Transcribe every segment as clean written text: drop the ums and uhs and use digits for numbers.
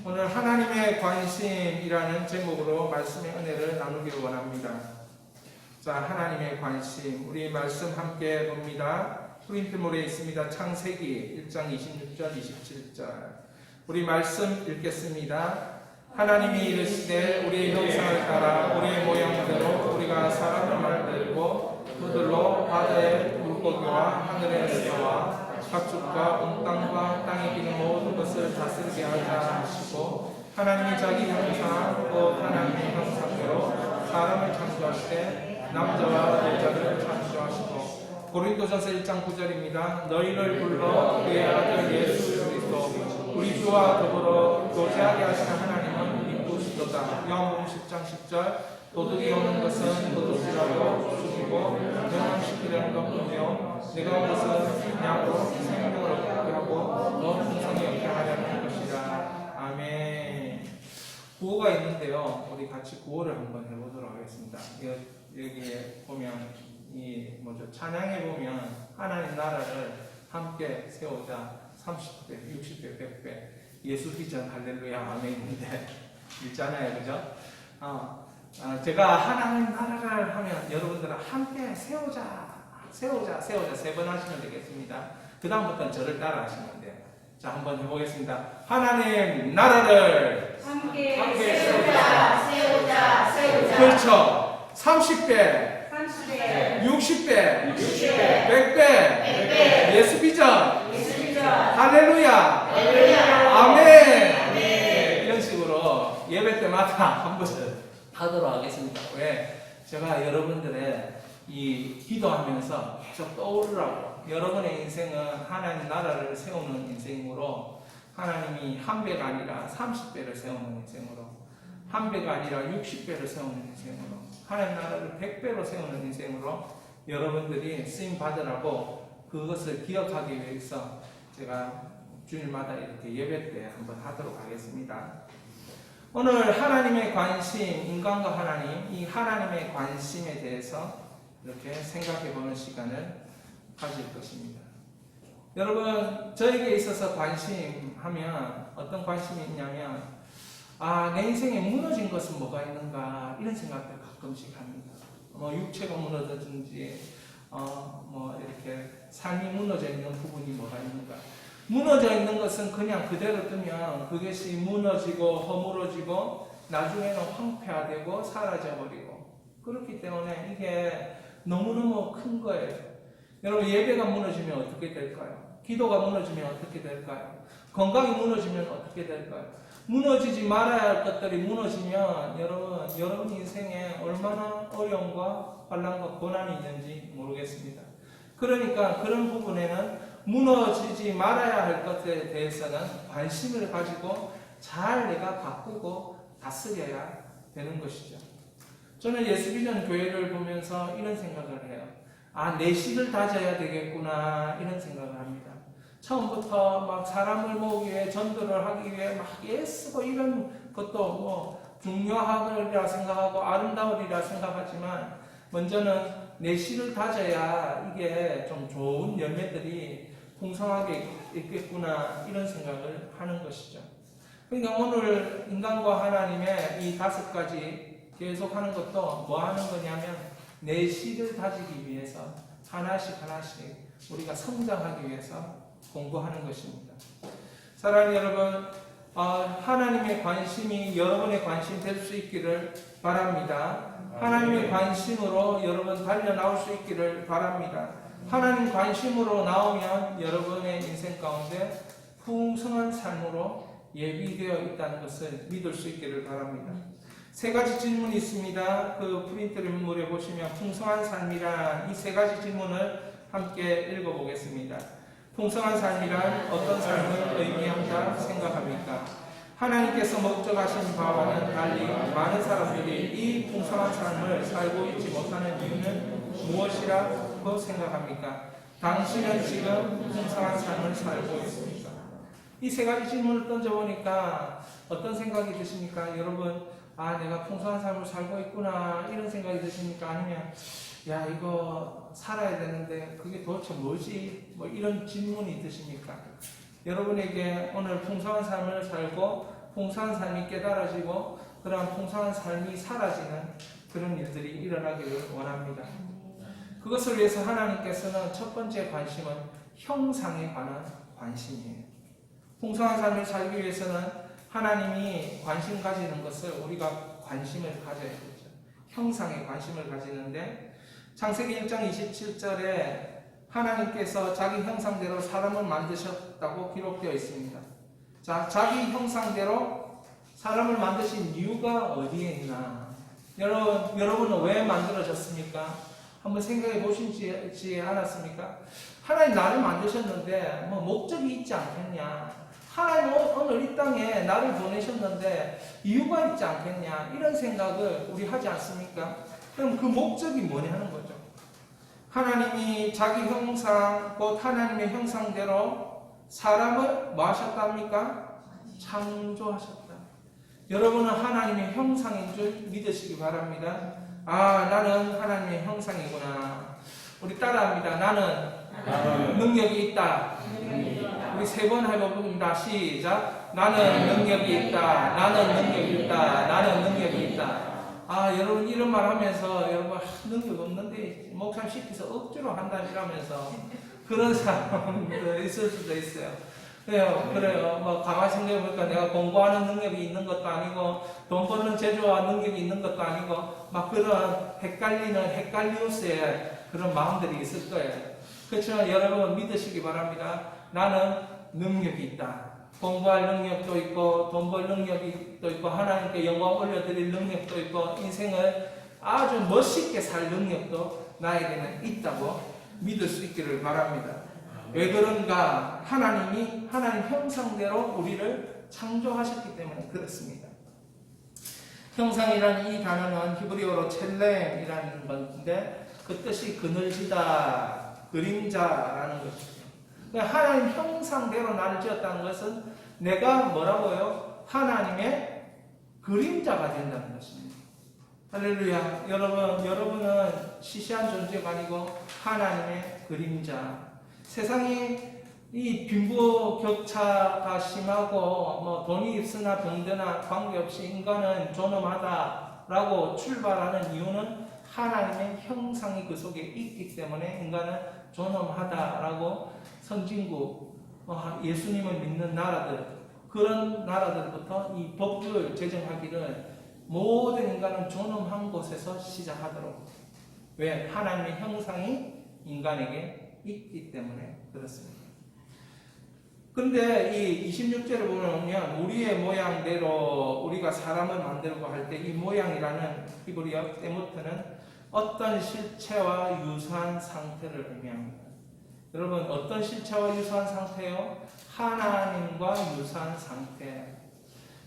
오늘 하나님의 관심이라는 제목으로 말씀의 은혜를 나누기를 원합니다. 자, 하나님의 관심, 우리 말씀 함께 봅니다. 프린트물에 있습니다. 창세기 1장 26절, 27절. 우리 말씀 읽겠습니다. 하나님이 이르시되 우리의 형상을 따라 우리의 모양대로 우리가 사람을 만들고 그들로 바다의 물고기와 하늘의 새와 가축과 온 땅과 땅에 기는 모든 것을 다스리게 하자 하시고, 하나님이 자기 형상 곧 하나님의 형상대로 사람을 창조하시되 남자와 여자를 창조하시고. 고린도전서 1장 9절입니다. 너희를 불러 그의 아들 예수 그리스도 우리 주와 더불어 교제하게 하시는 하나님은 이쁘시도다. 요한복음 10장 10절. 도둑이 오는 것은 도둑질하고 죽이고 멸망시키려는 것뿐이요 내가 온 것은 양으로 생명을 얻게 하고 더 풍성히 얻게 하려는 것이라. 아멘. 구호가 있는데요, 우리 같이 구호를 한번 해보도록 하겠습니다. 여기에 보면 찬양에 보면 하나님 나라를 함께 세우자 30배, 60배, 100배 예수 비전 할렐루야 아멘인데 있잖아요, 그죠? 제가 하나님 나라를 하면 여러분들은 함께 세우자 세 번 하시면 되겠습니다. 그 다음부터는 저를 따라 하시면 돼요. 자, 한번 해보겠습니다. 하나님 나라를 함께 세우자. 그렇죠. 30배, 60배, 100배 예수 비전 할렐루야 아멘. 이런 식으로 예배 때마다 한 번씩 하도록 하겠습니다. 왜? 제가 여러분들의 이 기도하면서 계속 떠오르라고. 여러분의 인생은 하나님 나라를 세우는 인생으로, 하나님이 한 배가 아니라 30배를 세우는 인생으로, 한 배가 아니라 60배를 세우는 인생으로, 하나님 나라를 100배로 세우는 인생으로 여러분들이 쓰임 받으라고, 그것을 기억하기 위해서 제가 주일마다 이렇게 예배 때 한번 하도록 하겠습니다. 오늘 하나님의 관심, 인간과 하나님, 이 하나님의 관심에 대해서 이렇게 생각해보는 시간을 가질 것입니다. 여러분, 저에게 있어서 관심하면 어떤 관심이 있냐면, 내 인생에 무너진 것은 뭐가 있는가, 이런 생각을 가끔씩 합니다. 육체가 무너졌든지, 이렇게 삶이 무너져 있는 부분이 뭐가 있는가. 무너져 있는 것은 그냥 그대로 두면 그것이 무너지고 허물어지고 나중에는 황폐화되고 사라져버리고, 그렇기 때문에 이게 너무너무 큰 거예요. 여러분, 예배가 무너지면 어떻게 될까요? 기도가 무너지면 어떻게 될까요? 건강이 무너지면 어떻게 될까요? 무너지지 말아야 할 것들이 무너지면 여러분 인생에 얼마나 어려움과 환난과 고난이 있는지 모르겠습니다. 그러니까 그런 부분에는 무너지지 말아야 할 것에 대해서는 관심을 가지고 잘 내가 바꾸고 다스려야 되는 것이죠. 저는 예수비전 교회를 보면서 이런 생각을 해요. 내 실을 다져야 되겠구나, 이런 생각을 합니다. 처음부터 막 사람을 모으기 위해 전도를 하기 위해 막 애쓰고 이런 것도 중요하리라 생각하고 아름다우리라 생각하지만, 먼저는 내 실을 다져야 이게 좀 좋은 열매들이 풍성하게 있겠구나, 이런 생각을 하는 것이죠. 그러니까 오늘 인간과 하나님의 이 5가지 계속하는 것도 뭐 하는 거냐면, 내 실을 다지기 위해서 하나씩 우리가 성장하기 위해서 공부하는 것입니다. 사랑하는 여러분, 하나님의 관심이 여러분의 관심 될 수 있기를 바랍니다. 하나님의 관심으로 여러분 달려나올 수 있기를 바랍니다. 하나님 관심으로 나오면 여러분의 인생 가운데 풍성한 삶으로 예비되어 있다는 것을 믿을 수 있기를 바랍니다. 3가지 질문이 있습니다. 그 프린트물에 보시면 풍성한 삶이란 이 3가지 질문을 함께 읽어보겠습니다. 풍성한 삶이란 어떤 삶을 의미한다 생각합니까? 하나님께서 목적하신 바와는 달리 많은 사람들이 이 풍성한 삶을 살고 있지 못하는 이유는 무엇이라고 생각합니까? 당신은 지금 풍성한 삶을 살고 있습니까? 이 3가지 질문을 던져보니까 어떤 생각이 드십니까? 여러분, 내가 풍성한 삶을 살고 있구나, 이런 생각이 드십니까? 아니면 이거 살아야 되는데 그게 도대체 뭐지? 이런 질문이 드십니까? 여러분에게 오늘 풍성한 삶을 살고 풍성한 삶이 깨달아지고 그러한 풍성한 삶이 사라지는 그런 일들이 일어나기를 원합니다. 그것을 위해서 하나님께서는 첫 번째 관심은 형상에 관한 관심이에요. 풍성한 삶을 살기 위해서는 하나님이 관심 가지는 것을 우리가 관심을 가져야 되죠. 형상에 관심을 가지는데 창세기 1장 27절에 하나님께서 자기 형상대로 사람을 만드셨다고 기록되어 있습니다. 자, 자기 형상대로 사람을 만드신 이유가 어디에 있나? 여러분은 왜 만들어졌습니까? 한번 생각해 보시지 않았습니까? 하나님 나를 만드셨는데 뭐 목적이 있지 않겠냐? 하나님 오늘 이 땅에 나를 보내셨는데 이유가 있지 않겠냐? 이런 생각을 우리 하지 않습니까? 그럼 그 목적이 뭐냐는 거죠. 하나님이 자기 형상, 곧 하나님의 형상대로 사람을 뭐 하셨답니까? 창조하셨다. 여러분은 하나님의 형상인 줄 믿으시기 바랍니다. 아, 나는 하나님의 형상이구나. 우리 따라합니다. 나는 능력이 있다. 우리 3번 해봅니다. 시작. 나는 능력이 있다. 나는 능력이 있다. 나는 능력이 있다. 아, 여러분 이런 말 하면서 여러분 능력 없는데 목사님 시켜서 억지로 한다 이러면서 그런 사람도 있을 수도 있어요. 그래요. 뭐 가만히 생각해보니까 내가 공부하는 능력이 있는 것도 아니고 돈 버는 재주와 능력이 있는 것도 아니고 막 그런 헷갈리는 헷갈리우스의 그런 마음들이 있을 거예요. 그렇지만 여러분 믿으시기 바랍니다. 나는 능력이 있다. 공부할 능력도 있고 돈 벌 능력이 또 있고 하나님께 영광 올려드릴 능력도 있고 인생을 아주 멋있게 살 능력도 나에게는 있다고 믿을 수 있기를 바랍니다. 왜 그런가? 하나님이 하나님 형상대로 우리를 창조하셨기 때문에 그렇습니다. 형상이라는 이 단어는 히브리어로 첼렘이라는 건데 그 뜻이 그늘지다, 그림자라는 것이죠. 하나님 형상대로 나를 지었다는 것은 내가 뭐라고요? 하나님의 그림자가 된다는 것입니다. 할렐루야. 여러분은 시시한 존재가 아니고 하나님의 그림자. 세상이 이 빈부격차가 심하고 뭐 돈이 있으나 병드나 관계없이 인간은 존엄하다라고 출발하는 이유는 하나님의 형상이 그 속에 있기 때문에 인간은 존엄하다라고 선진국, 예수님을 믿는 나라들, 그런 나라들부터 이 법을 제정하기를 모든 인간은 존엄한 곳에서 시작하도록. 왜? 하나님의 형상이 인간에게 있기 때문에 그렇습니다. 근데 이 26절을 보면 우리의 모양대로 우리가 사람을 만들고 할 때 이 모양이라는 히브리어 데모트는 어떤 실체와 유사한 상태를 의미합니다. 여러분 어떤 실체와 유사한 상태요? 하나님과 유사한 상태.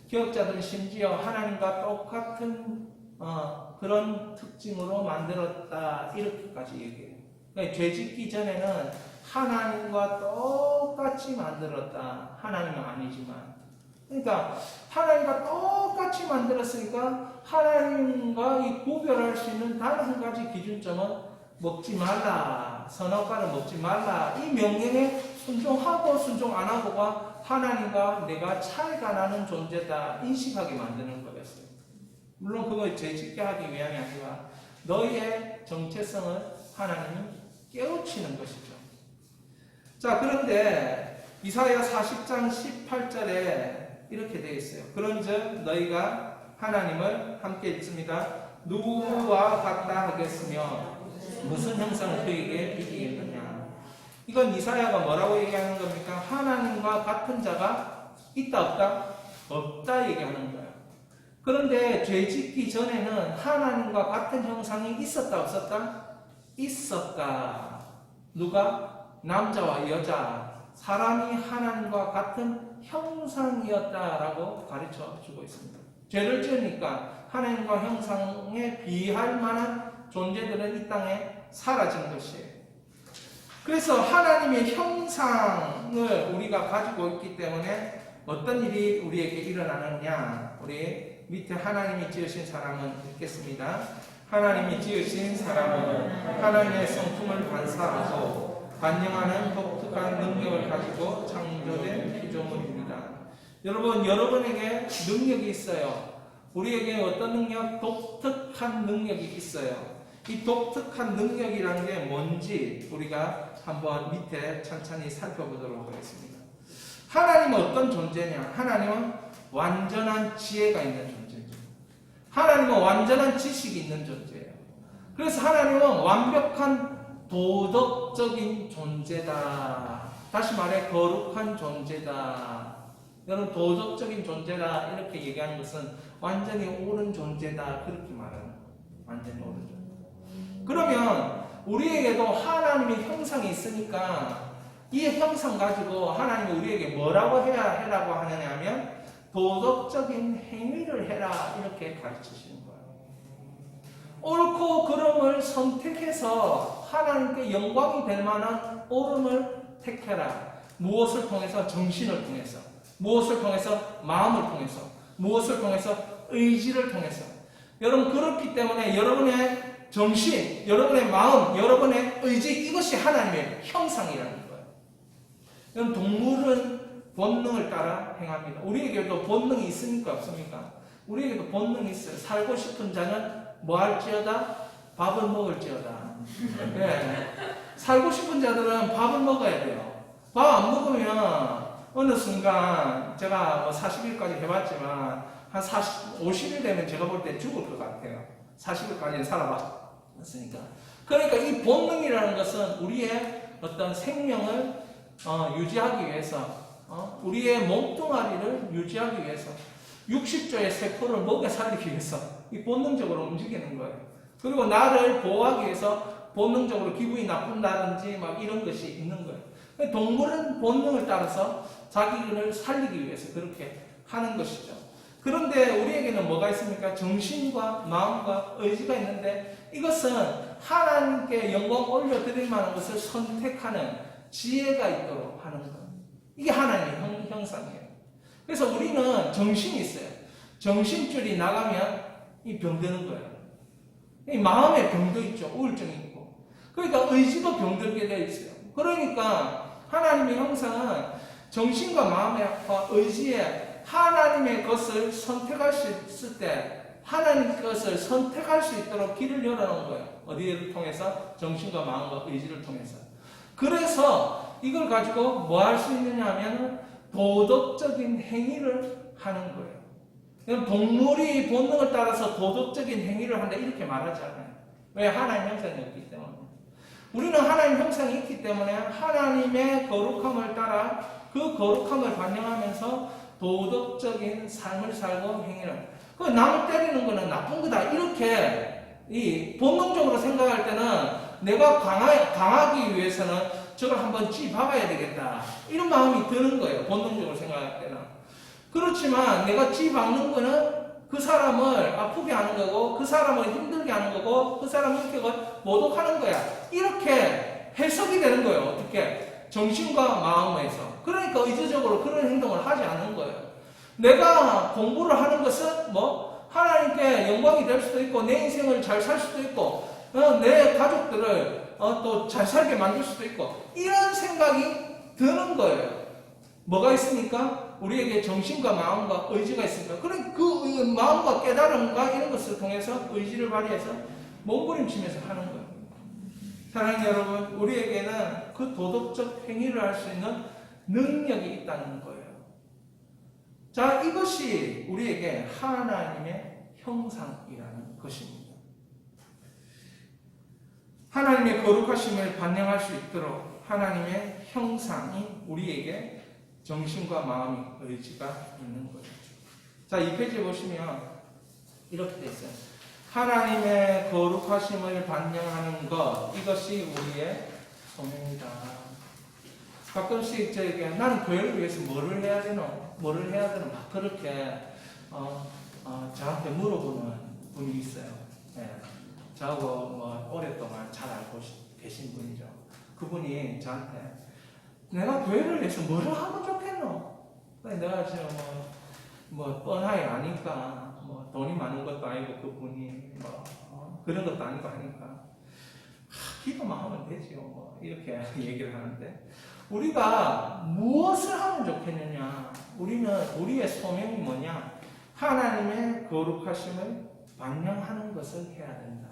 기억자들은 심지어 하나님과 똑같은 그런 특징으로 만들었다 이렇게까지 얘기해요. 그러니까 죄짓기 전에는 하나님과 똑같이 만들었다. 하나님은 아니지만. 그러니까 하나님과 똑같이 만들었으니까 하나님과 이 구별할 수 있는 다른 한 가지 기준점은 먹지 말라, 선악과를 먹지 말라 이 명령에 순종하고 순종 안 하고가 하나님과 내가 차이가 나는 존재다 인식하게 만드는 거였어요. 물론 그걸 죄짓게 하기 위함이 아니라 너희의 정체성을 하나님이 깨우치는 것이죠. 자, 그런데 이사야 40장 18절에 이렇게 되어 있어요. 그런즉 너희가 하나님을 함께 읽습니다. 누구와 같다 하겠으며 무슨 형상을 그에게 비기겠느냐. 이건 이사야가 뭐라고 얘기하는 겁니까? 하나님과 같은 자가 있다 없다? 없다 얘기하는 거예요. 그런데 죄 짓기 전에는 하나님과 같은 형상이 있었다 없었다? 있었다. 누가? 남자와 여자, 사람이 하나님과 같은 형상이었다라고 가르쳐 주고 있습니다. 죄를 지으니까 하나님과 형상에 비할 만한 존재들은 이 땅에 사라진 것이에요. 그래서 하나님의 형상을 우리가 가지고 있기 때문에 어떤 일이 우리에게 일어나느냐. 우리 밑에 하나님이 지으신 사람은 읽겠습니다. 하나님이 지으신 사람은 하나님의 성품을 반사하고 반영하는 독특한 능력을 가지고 창조된 피조물입니다. 여러분, 여러분에게 능력이 있어요. 우리에게 어떤 능력? 독특한 능력이 있어요. 이 독특한 능력이라는 게 뭔지 우리가 한번 밑에 천천히 살펴보도록 하겠습니다. 하나님은 어떤 존재냐? 하나님은 완전한 지혜가 있는 존재죠. 하나님은 완전한 지식이 있는 존재예요. 그래서 하나님은 완벽한 도덕적인 존재다. 다시 말해 거룩한 존재다. 여러분, 도덕적인 존재다 이렇게 얘기하는 것은 완전히 옳은 존재다 그렇게 말하는 거예요. 완전히 옳은 존재. 그러면 우리에게도 하나님의 형상이 있으니까 이 형상 가지고 하나님이 우리에게 뭐라고 해라고 하느냐 하면 도덕적인 행위를 해라 이렇게 가르치시는 거예요. 옳고 그름을 선택해서 하나님께 영광이 될 만한 옳음을 택해라. 무엇을 통해서? 정신을 통해서. 무엇을 통해서? 마음을 통해서. 무엇을 통해서? 의지를 통해서. 여러분, 그렇기 때문에 여러분의 정신, 여러분의 마음, 여러분의 의지, 이것이 하나님의 형상이라는 거예요. 여러분, 동물은 본능을 따라 행합니다. 우리에게도 본능이 있습니까? 없습니까? 우리에게도 본능이 있어요. 살고 싶은 자는 뭐 할지어다? 밥을 먹을지어다. 네. 살고 싶은 자들은 밥을 먹어야 돼요. 밥 안 먹으면 어느 순간 제가 뭐 40일까지 해봤지만 한 50일 되면 제가 볼 때 죽을 것 같아요. 40일까지는 살아봤으니까. 그러니까 이 본능이라는 것은 우리의 어떤 생명을 유지하기 위해서 우리의 몸뚱아리를 유지하기 위해서 60조의 세포를 먹여 살리기 위해서 이 본능적으로 움직이는 거예요. 그리고 나를 보호하기 위해서 본능적으로 기분이 나쁜다든지 막 이런 것이 있는 거예요. 동물은 본능을 따라서 자기를 살리기 위해서 그렇게 하는 것이죠. 그런데 우리에게는 뭐가 있습니까? 정신과 마음과 의지가 있는데 이것은 하나님께 영광 올려드릴 만한 것을 선택하는 지혜가 있도록 하는 것. 이게 하나님의 형상이에요. 그래서 우리는 정신이 있어요. 정신줄이 나가면 이 병드는 거예요. 이 마음에 병도 있죠. 우울증이 있고. 그러니까 의지도 병들게 되어 있어요. 그러니까 하나님의 형상은 정신과 마음과 의지에 하나님의 것을 선택할 수 있을 때 하나님의 것을 선택할 수 있도록 길을 열어놓은 거예요. 어디를 통해서? 정신과 마음과 의지를 통해서. 그래서 이걸 가지고 뭐 할 수 있느냐 하면 도덕적인 행위를 하는 거예요. 동물이 본능을 따라서 도덕적인 행위를 한다 이렇게 말하지 않아요. 왜? 하나님 형상이 없기 때문에. 우리는 하나님 형상이 있기 때문에 하나님의 거룩함을 따라 그 거룩함을 반영하면서 도덕적인 삶을 살고 행위를. 그 남을 때리는 거는 나쁜 거다 이렇게 이 본능적으로 생각할 때는 내가 강하기 위해서는 저걸 한번 찌박아야 되겠다 이런 마음이 드는 거예요. 본능적으로 생각할 때는. 그렇지만 내가 찌박는 거는 그 사람을 아프게 하는 거고 그 사람을 힘들게 하는 거고 그 사람을 이렇게 모독하는 거야. 이렇게 해석이 되는 거예요. 어떻게? 정신과 마음에서. 그러니까 의지적으로 그런 행동을 하지 않는 거예요. 내가 공부를 하는 것은 뭐 하나님께 영광이 될 수도 있고 내 인생을 잘 살 수도 있고 내 가족들을 또 잘 살게 만들 수도 있고 이런 생각이 드는 거예요. 뭐가 있습니까? 우리에게 정신과 마음과 의지가 있습니다. 그럼 그 마음과 깨달음과 이런 것을 통해서 의지를 발휘해서 몸부림치면서 하는 거예요. 사랑하는 여러분, 우리에게는 그 도덕적 행위를 할 수 있는 능력이 있다는 거예요. 자, 이것이 우리에게 하나님의 형상이라는 것입니다. 하나님의 거룩하심을 반영할 수 있도록 하나님의 형상이 우리에게 정신과 마음이 의지가 있는 거예요. 자, 이 페이지에 보시면 이렇게 되어 있어요. 하나님의 거룩하심을 반영하는 것, 이것이 우리의 소명이다. 가끔씩 저에게 나는 교회를 위해서 뭐를 해야 되나 막 그렇게 저한테 물어보는 분이 있어요. 네. 저하고 뭐 오랫동안 잘 알고 계신 분이죠. 그분이 저한테 내가 교회를 위해서 뭐를 하면 좋겠노? 내가 지금 뭐 뻔하게 아니까 뭐 돈이 많은 것도 아니고 그분이 뭐 그런 것도 아니고 하니까 기도만 하면 되지요. 뭐 이렇게 얘기를 하는데 우리가 무엇을 하면 좋겠느냐? 우리의 소명이 뭐냐? 하나님의 거룩하심을 반영하는 것을 해야 된다.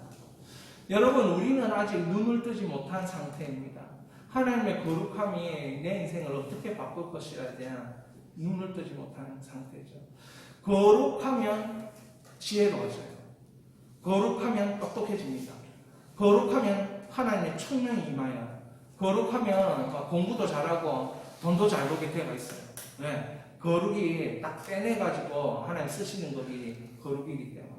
여러분, 우리는 아직 눈을 뜨지 못한 상태입니다. 하나님의 거룩함이 내 인생을 어떻게 바꿀 것이라 대한 눈을 뜨지 못하는 상태죠. 거룩하면 지혜로워져요. 거룩하면 똑똑해집니다. 거룩하면 하나님의 총명이 임하여 거룩하면 공부도 잘하고 돈도 잘 벌게 되어 있어요. 왜? 거룩이 딱 빼내가지고 하나님 쓰시는 것이 거룩이기 때문에.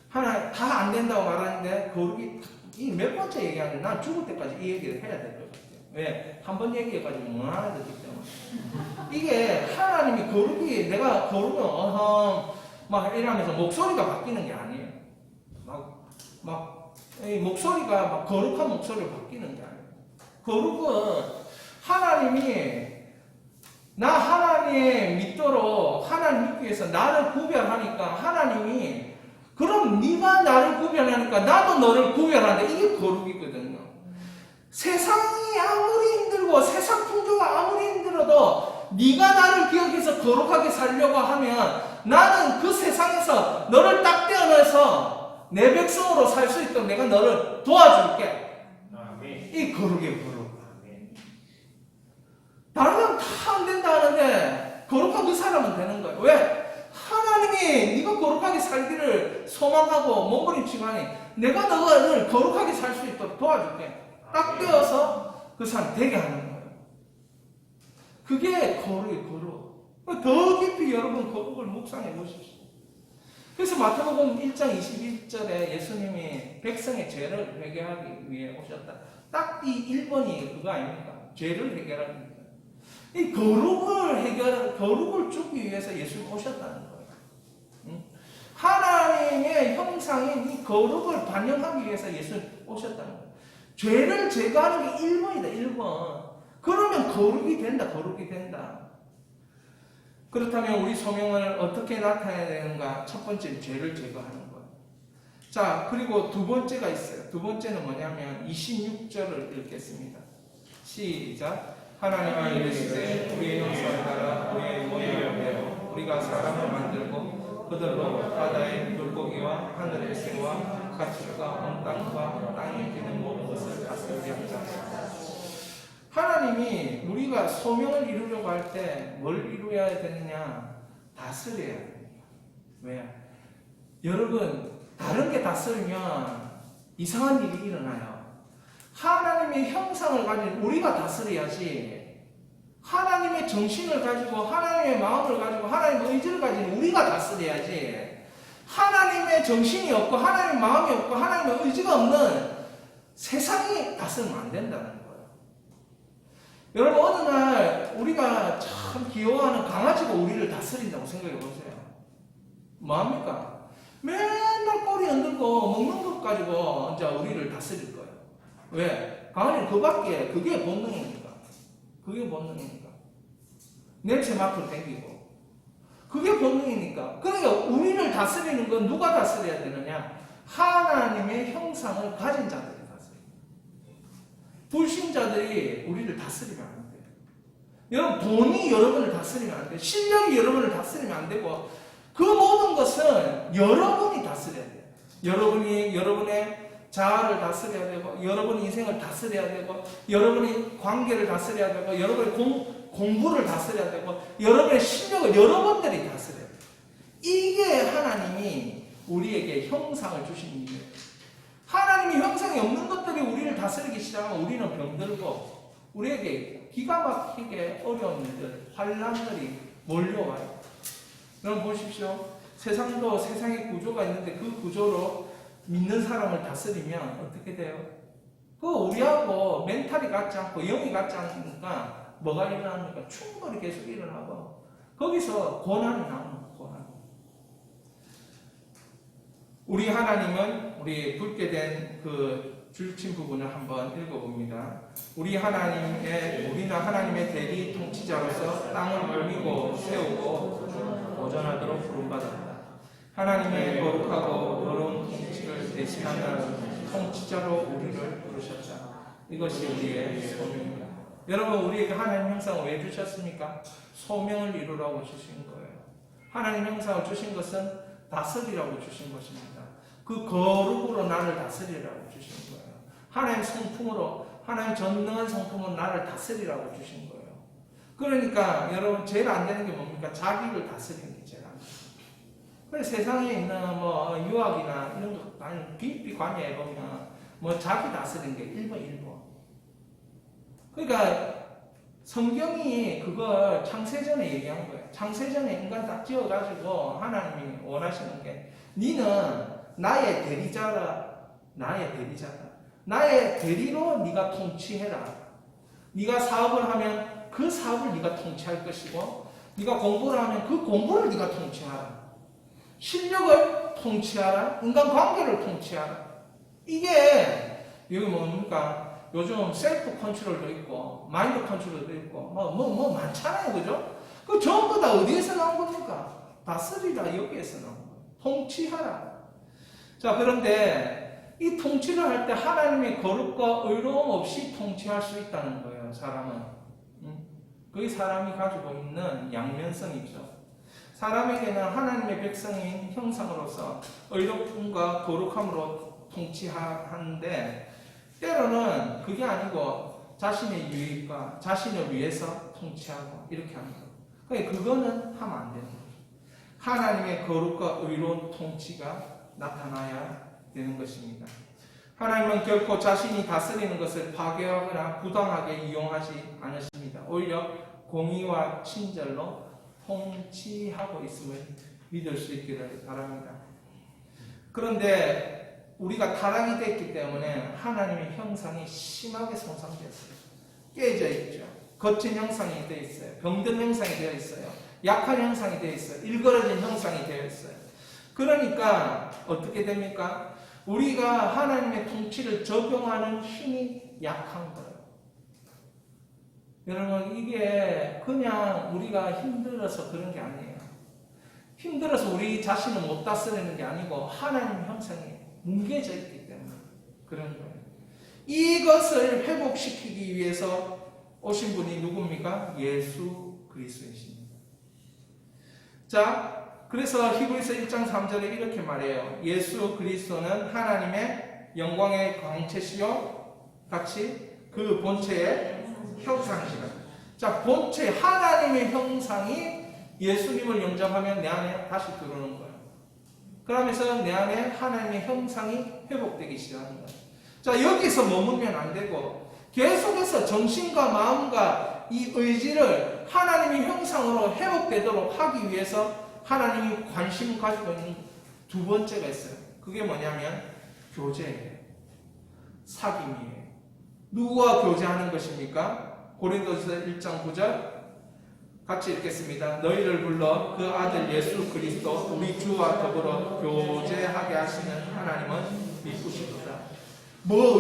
하나 다 안 된다고 말하는데 거룩이 이 몇 번째 얘기하는데 난 죽을 때까지 이 얘기를 해야 될 것 같아요. 왜? 한 번 얘기해가지고 뭐 하나 되기 때문에. 이게 하나님이 거룩이 내가 거룩은 막 이러면서 목소리가 바뀌는 게 아니에요. 이 목소리가 막 거룩한 목소리로 바뀌는 게 아니에요. 거룩은 하나님이 나 하나님 믿도록 하나님 믿기 위해서 나를 구별하니까 하나님이 그럼 네가 나를 구별하니까 나도 너를 구별한다. 이게 거룩이거든요. 세상이 아무리 힘들고 세상 풍조가 아무리 힘들어도 네가 나를 기억해서 거룩하게 살려고 하면 나는 그 세상에서 너를 딱 떼어내서 내 백성으로 살 수 있도록 내가 너를 도와줄게. 이 거룩이에요, 거룩. 다른 사람 다 안 된다 하는데 거룩한 그 사람은 되는 거예요. 왜? 하나님이 네가 거룩하게 살기를 소망하고 몸부림치고 하니 내가 너를 거룩하게 살 수 있도록 도와줄게. 딱 떼어서 그 사람 되게 하는 거예요. 그게 거룩이에요, 거룩. 더 깊이 여러분 거룩을 묵상해 보십시오. 그래서 마태복음 1장 21절에 예수님이 백성의 죄를 회개하기 위해 오셨다. 딱 이 1번이 그거 아닙니까? 죄를 해결하기 위해. 이 거룩을 주기 위해서 예수님 오셨다는 거예요. 하나님의 형상인 이 거룩을 반영하기 위해서 예수님 오셨다는 거예요. 죄를 제거하는 게 1번이다, 1번. 그러면 거룩이 된다, 거룩이 된다. 그렇다면 우리 소명을 어떻게 나타내야 되는가? 첫 번째, 죄를 제거하는 거예요. 자, 그리고 두 번째가 있어요. 두 번째는 뭐냐면 26절을 읽겠습니다. 시작. 하나님은 이르시되 우리의 형상을 따라 우리의 모양대로 우리가 사람을 만들고 그들로 바다의 물고기와 하늘의 새와 가축과 온 땅과 땅에 기는 모든 것을 다스리게 하자. 하나님이 우리가 소명을 이루려고 할 때 뭘 이루어야 되느냐? 다스려야 됩니다. 왜? 여러분, 다른 게 다스리면 이상한 일이 일어나요. 하나님의 형상을 가진 우리가 다스려야지. 하나님의 정신을 가지고 하나님의 마음을 가지고 하나님의 의지를 가진 우리가 다스려야지. 하나님의 정신이 없고 하나님의 마음이 없고 하나님의 의지가 없는 세상이 다스리면 안 된다는 거예요. 여러분, 어느 날 우리가 참 귀여워하는 강아지가 우리를 다스린다고 생각해 보세요. 뭐합니까? 맨날 꼬리 흔들고 먹는 것 가지고 이제 우리를 다스릴 거예요. 왜? 강아지는 그밖에 그게 본능이니까. 그게 본능이니까. 냄새 맡을 땡기고. 그게 본능이니까. 그러니까 우리를 다스리는 건 누가 다스려야 되느냐? 하나님의 형상을 가진 자들이 다스려요. 불신자들이 우리를 다스리면 안 돼요. 여러분, 돈이 여러분을 다스리면 안 돼요. 실력이 여러분을 다스리면 안 되고, 그 모든 것은 여러분이 다스려야 돼요. 여러분이 여러분의 자아를 다스려야 되고, 여러분의 인생을 다스려야 되고, 여러분의 관계를 다스려야 되고, 여러분의 공부를 다스려야 되고, 여러분의 실력을 여러분들이 다스려야 돼요. 이게 하나님이 우리에게 형상을 주신 일이에요. 하나님이 형상이 없는 것들이 우리를 다스리기 시작하면 우리는 병들고, 우리에게 기가 막히게 어려운 일들, 환란들이 몰려와요. 여러분 보십시오. 세상도 세상의 구조가 있는데 그 구조로 믿는 사람을 다스리면 어떻게 돼요? 우리하고 멘탈이 같지 않고 영이 같지 않으니까 뭐가 일어납니까? 충돌이 계속 일어나고 거기서 고난이 나옵니다. 고난. 우리 하나님은 우리 붙게 된 그 줄친 부분을 한번 읽어봅니다. 우리는 하나님의 대리 통치자로서 땅을 꾸미고 세우고 보존하도록 부름받았다. 하나님의 거룩하고 어려운 통치를 대신하는 통치자로 우리를 부르셨다. 이것이 우리의 소명입니다. 여러분, 우리에게 하나님 형상을 왜 주셨습니까? 소명을 이루라고 주신 거예요. 하나님 형상을 주신 것은 다스리라고 주신 것입니다. 그 거룩으로 나를 다스리라고 주신 거예요. 하나님 성품으로, 하나님 전능한 성품으로 나를 다스리라고 주신 거예요. 그러니까 여러분, 제일 안 되는 게 뭡니까? 자기를 다스리는 게 제일 안 돼요. 그래서 세상에 있는 뭐 유학이나 이런 거 아니 깊이 관여해 보면 뭐 자기 다스리는 게 일본. 그러니까 성경이 그걸 창세전에 얘기한 거예요. 창세전에 인간 딱 지어가지고 하나님이 원하시는 게 니는 나의 대리자라. 나의 대리로 네가 통치해라. 네가 사업을 하면 그 사업을 네가 통치할 것이고, 네가 공부를 하면 그 공부를 네가 통치하라. 실력을 통치하라. 인간관계를 통치하라. 이게 여기 뭡니까? 요즘 셀프 컨트롤도 있고 마인드 컨트롤도 있고 뭐 많잖아요. 그죠? 그 전부 다 어디에서 나온 겁니까? 다스리라. 여기에서 나온 거예요. 통치하라. 자, 그런데 이 통치를 할 때 하나님의 거룩과 의로움 없이 통치할 수 있다는 거예요. 사람은. 그게 사람이 가지고 있는 양면성이죠. 사람에게는 하나님의 백성인 형상으로서 의롭음과 거룩함으로 통치하는데, 때로는 그게 아니고 자신의 유익과 자신을 위해서 통치하고 이렇게 합니다. 그러니까 그거는 하면 안 되는 거죠. 하나님의 거룩과 의로운 통치가 나타나야 되는 것입니다. 하나님은 결코 자신이 다스리는 것을 파괴하거나 부당하게 이용하지 않으십니다. 오히려 공의와 친절로 통치하고 있음을 믿을 수 있기를 바랍니다. 그런데 우리가 타락이 됐기 때문에 하나님의 형상이 심하게 손상되었어요. 깨져 있죠. 거친 형상이 되어 있어요. 병든 형상이 되어 있어요. 약한 형상이 되어 있어요. 일그러진 형상이 되어 있어요. 그러니까 어떻게 됩니까? 우리가 하나님의 통치를 적용하는 힘이 약한 거예요. 여러분, 이게 그냥 우리가 힘들어서 그런 게 아니에요. 힘들어서 우리 자신을 못 다스리는 게 아니고 하나님 형상이 뭉개져 있기 때문에 그런 거예요. 이것을 회복시키기 위해서 오신 분이 누굽니까? 예수 그리스도이십니다. 자, 그래서 히브리서 1장 3절에 이렇게 말해요. 예수 그리스도는 하나님의 영광의 광채시요 같이 그 본체의 형상이시다. 자, 본체 하나님의 형상이 예수님을 영접하면 내 안에 다시 들어오는 거예요. 그러면서 내 안에 하나님의 형상이 회복되기 시작하는 거예요. 자, 여기서 머물면 안 되고 계속해서 정신과 마음과 이 의지를 하나님의 형상으로 회복되도록 하기 위해서 하나님이 관심을 가지고 있는 두 번째가 있어요. 그게 뭐냐면 교제예요. 사귐이에요. 누구와 교제하는 것입니까? 고린도서 1장 9절 같이 읽겠습니다. 너희를 불러 그 아들 예수 그리스도 우리 주와 더불어 교제하게 하시는 하나님은 미쁘시도다.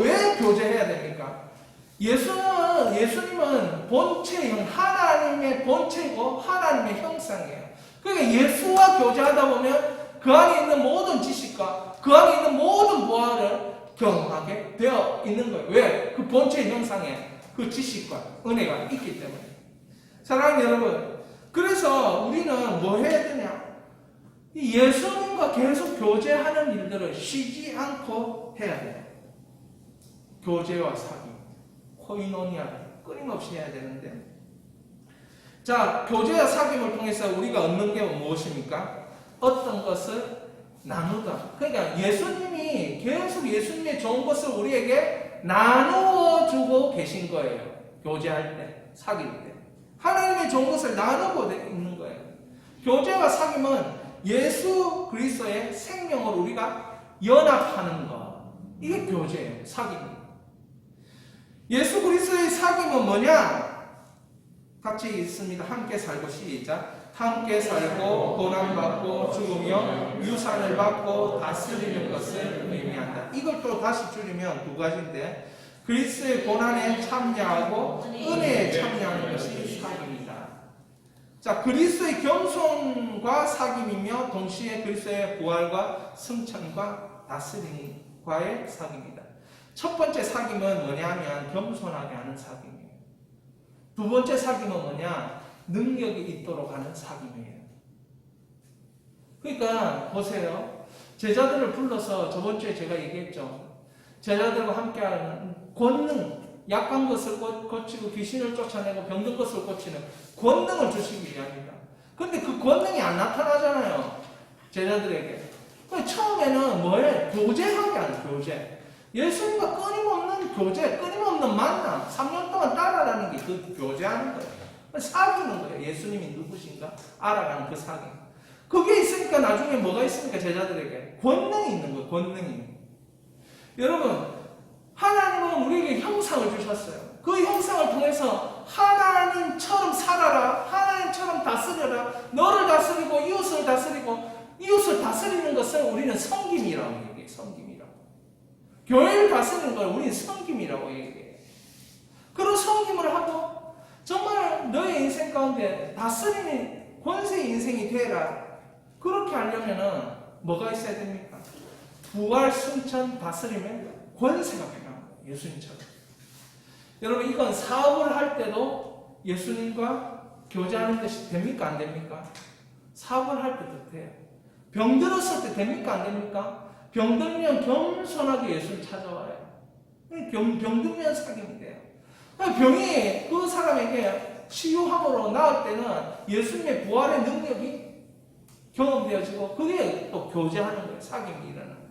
왜 교제해야 됩니까? 예수님은 본체형, 하나님의 본체이고 하나님의 형상이에요. 그러니까 예수와 교제하다 보면 그 안에 있는 모든 지식과 그 안에 있는 모든 보화를 경험하게 되어 있는 거예요. 왜? 그 본체의 형상에 그 지식과 은혜가 있기 때문에. 사랑하는 여러분, 그래서 우리는 뭐 해야 되냐? 이 예수님과 계속 교제하는 일들을 쉬지 않고 해야 돼요. 교제와 사귐, 코이노니아를 끊임없이 해야 되는데, 자, 교제와 사귐을 통해서 우리가 얻는 게 무엇입니까? 어떤 것을 나누다. 그러니까 예수님이 계속 예수님의 좋은 것을 우리에게 나누어 주고 계신 거예요. 교제할 때, 사귈 때. 하나님의 좋은 것을 나누고 있는 거예요. 교제와 사귐은 예수 그리스도의 생명을 우리가 연합하는 것. 이게 교제예요. 사귐입니다. 예수 그리스도의 사귐은 뭐냐? 같이 있습니다. 함께 살고 시작. 함께 살고 고난받고 죽으며 유산을 받고 다스리는 것을 의미한다. 이걸 또 다시 줄이면 두 가지인데, 그리스도의 고난에 참여하고 은혜에 참여하는 것이 사귐이다. 자, 그리스도의 겸손과 사귐이며 동시에 그리스도의 부활과 승천과 다스림과의 사귐이다. 첫 번째 사귐은 뭐냐면 겸손하게 하는 사귐이에요. 두 번째 사귐은 뭐냐? 능력이 있도록 하는 사귐이에요. 그러니까 보세요. 제자들을 불러서 저번주에 제가 얘기했죠. 제자들과 함께하는 권능, 약한 것을 고치고 귀신을 쫓아내고 병든 것을 고치는 권능을 주시기 위함이다. 근데 그 권능이 안 나타나잖아요. 제자들에게. 처음에는 뭐해? 교제하게 하는 교제. 예수님과 끊임없는 교제, 끊임없는 만남. 3년 동안 따라다니는 게 그 교제하는 거예요. 사귀는 거예요. 예수님이 누구신가? 알아가는 그 사귀. 그게 있으니까 나중에 뭐가 있습니까? 제자들에게. 권능이 있는 거예요. 권능이. 여러분, 하나님은 우리에게 형상을 주셨어요. 그 형상을 통해서 하나님처럼 살아라. 하나님처럼 다스려라. 너를 다스리고 이웃을 다스리고 이웃을 다스리는 것을 우리는 섬김이라고 얘기해요. 섬김이라고. 교회를 다스리는 걸 우리는 섬김이라고 얘기해요. 그런 섬김을 하고 정말 너의 인생 가운데 다스리는 권세의 인생이 되라. 그렇게 하려면은 뭐가 있어야 됩니까? 부활, 승천, 다스림의 권세가 필요한 거예요. 예수님처럼. 여러분, 이건 사업을 할 때도 예수님과 교제하는 것이 됩니까? 안 됩니까? 사업을 할 때도 돼요. 병들었을 때 됩니까? 안 됩니까? 병들면 겸손하게 예수를 찾아와요. 병들면 사귐이 돼요. 병이 그 사람에게 치유함으로 나을 때는 예수님의 부활의 능력이 경험되어지고 그게 또 교제하는 거예요. 사귐이 일어나는 거예요.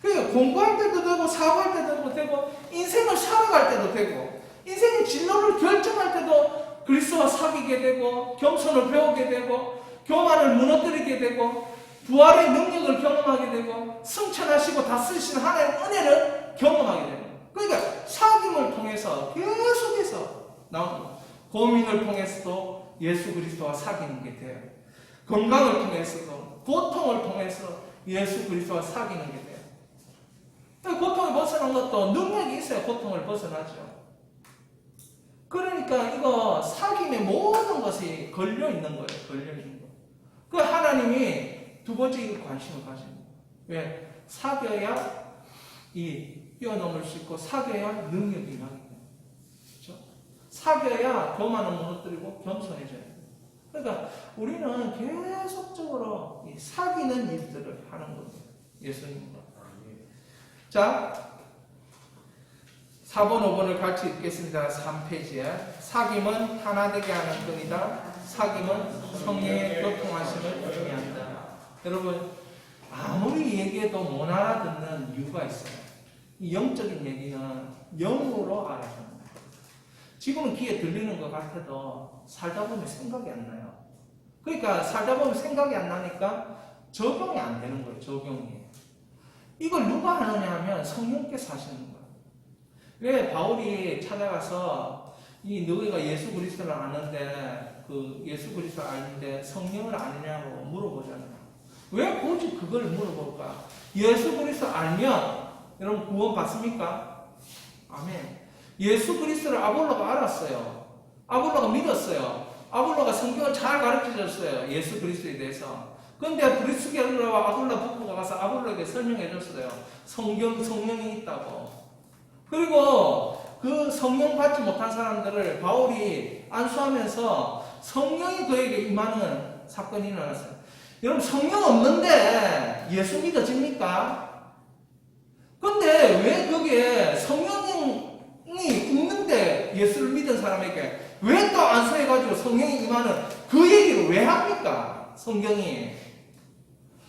그러니까 공부할 때도 되고 사업할 때도 되고 인생을 살아갈 때도 되고 인생의 진로를 결정할 때도 그리스도와 사귀게 되고 겸손을 배우게 되고 교만을 무너뜨리게 되고 부활의 능력을 경험하게 되고 승천하시고 다스리시는 하나님의 은혜를 경험하게 되는 거예요. 그러니까 사귐을 통해서 계속해서 나오는 거예요. 고민을 통해서도 예수 그리스도와 사귀는 게 돼요. 건강을 통해서도 고통을 통해서 예수 그리스도와 사귀는 게 돼요. 고통을 벗어난 것도 능력이 있어야 고통을 벗어나죠. 그러니까 이거 사귐의 모든 것이 걸려있는 거예요. 걸려있는 거. 그 하나님이 두 번째 이 관심을 가집니다. 왜? 사귀어야 뛰어넘을 수 있고 사귀어야 능력이 나기 때문에. 그렇죠? 사귀어야 교만을 무너뜨리고 겸손해져야 돼요. 그러니까 우리는 계속적으로 이 사귀는 일들을 하는 겁니다. 예수님과. 자, 4번, 5번을 같이 읽겠습니다. 3페이지에. 사귐은 하나 되게 하는 끈이다. 사귐은 성령의 교통하심을 중요한다. 여러분, 아무리 얘기해도 못 알아듣는 이유가 있어요. 이 영적인 얘기는 영으로 알아야 합니다. 지금은 귀에 들리는 것 같아도 살다 보면 생각이 안 나요. 그러니까 살다 보면 생각이 안 나니까 적용이 안 되는 거예요. 적용이. 이걸 누가 하느냐 하면 성령께서 하시는 거예요. 왜 바울이 찾아가서 너희가 예수 그리스도를 아는데 예수 그리스도를 아는데 성령을 아느냐고 물어보잖아요. 왜 굳이 그걸 물어볼까? 예수 그리스도 알면 여러분 구원 받습니까? 아멘. 예수 그리스도를 아볼로가 알았어요. 아볼로가 믿었어요. 아볼로가 성경을 잘 가르쳐줬어요. 예수 그리스도에 대해서. 그런데 브리스게르와 아볼로 부부가 가서 아볼로에게 설명해줬어요. 성령이 있다고. 그리고 그 성령 받지 못한 사람들을 바울이 안수하면서 성령이 그에게 임하는 사건이 일어났어요. 여러분, 성령 없는데 예수 믿어집니까? 근데 왜 거기에 성령이 있는데 예수를 믿은 사람에게 왜 또 안수해가지고 성령이 임하는 그 얘기를 왜 합니까? 성경이.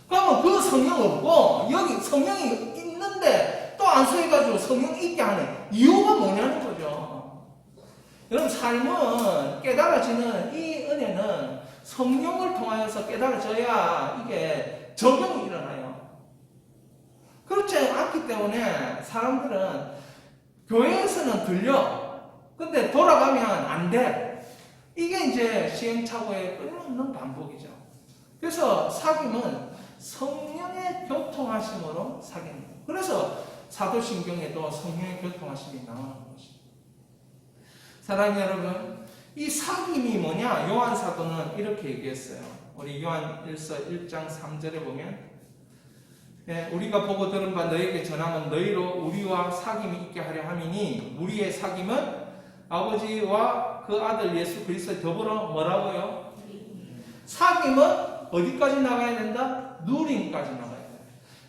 그러면 그 성령 없고 여기 성령이 있는데 또 안수해가지고 성령 있게 하는 이유가 뭐냐는 거죠. 여러분, 삶은 깨달아지는 이 은혜는 성령을 통하여서 깨달아져야 이게 적용이 일어나요. 그렇지 않기 때문에 사람들은 교회에서는 들려. 근데 돌아가면 안 돼. 이게 이제 시행착오의 끊임없는 반복이죠. 그래서 사귐은 성령의 교통하심으로 사귐입니다. 그래서 사도신경에도 성령의 교통하심이 나오는 것입니다. 사랑하는 여러분, 이 사귐이 뭐냐? 요한 사도는 이렇게 얘기했어요. 우리 요한일서 1장 3절에 보면 우리가 보고 들은 바 너에게 전하면 너희로 우리와 사귐이 있게 하려 함이니 우리의 사귐은 아버지와 그 아들 예수 그리스도 더불어 뭐라고요? 사귐은 어디까지 나가야 된다? 누림까지 나가야 돼요.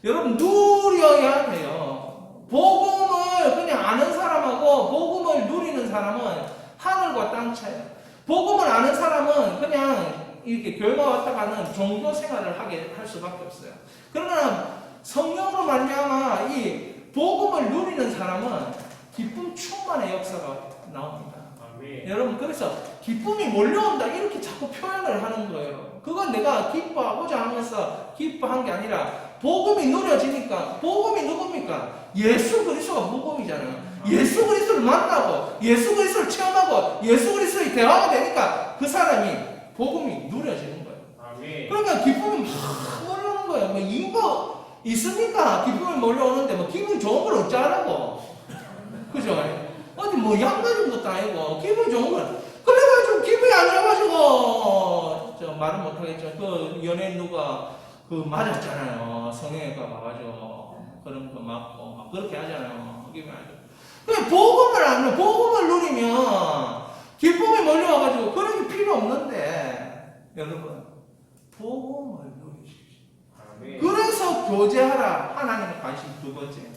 여러분 누려야 돼요. 복음을 그냥 아는 사람하고 복음을 누리는 사람은 하늘과 땅 차이에요. 복음을 아는 사람은 그냥 이렇게 교회가 왔다 가는 종교 생활을 하게 할 수밖에 없어요. 그러나 성령으로 말미암아 이 복음을 누리는 사람은 기쁨 충만의 역사가 나옵니다. 여러분 그래서 기쁨이 몰려온다 이렇게 자꾸 표현을 하는 거예요. 그건 내가 기뻐하고자 하면서 기뻐한 게 아니라 복음이 누려지니까. 복음이 누굽니까? 예수 그리스도가 복음이잖아요. 예수 그리스도를 만나고 예수 그리스도를 체험하고 예수 그리스도의 대화가 되니까 그 사람이 복음이 누려지는 거예요. 그러니까 기쁨이 막 몰려오는 거예요. 뭐 이유가 있습니까? 기쁨이 몰려오는데 뭐 기분 좋은 걸 어쩌라고. 그죠? 어디 뭐 양가진 것도 아니고 기분 좋은 걸. 그래가지고 기분이 안 좋아가지고 저 말은 못하겠죠. 그 연예인 누가 그 맞았잖아요. 성형외과 가가지고 그런 거 맞고 막 그렇게 하잖아요. 기분이 안 좋아. 그냥 복음을 안 복음을 누리면 기쁨이 몰려와가지고 그런 게 필요 없는데 여러분 복음을 누리십시오. 그래서 교제하라. 하나님의 관심 두 번째.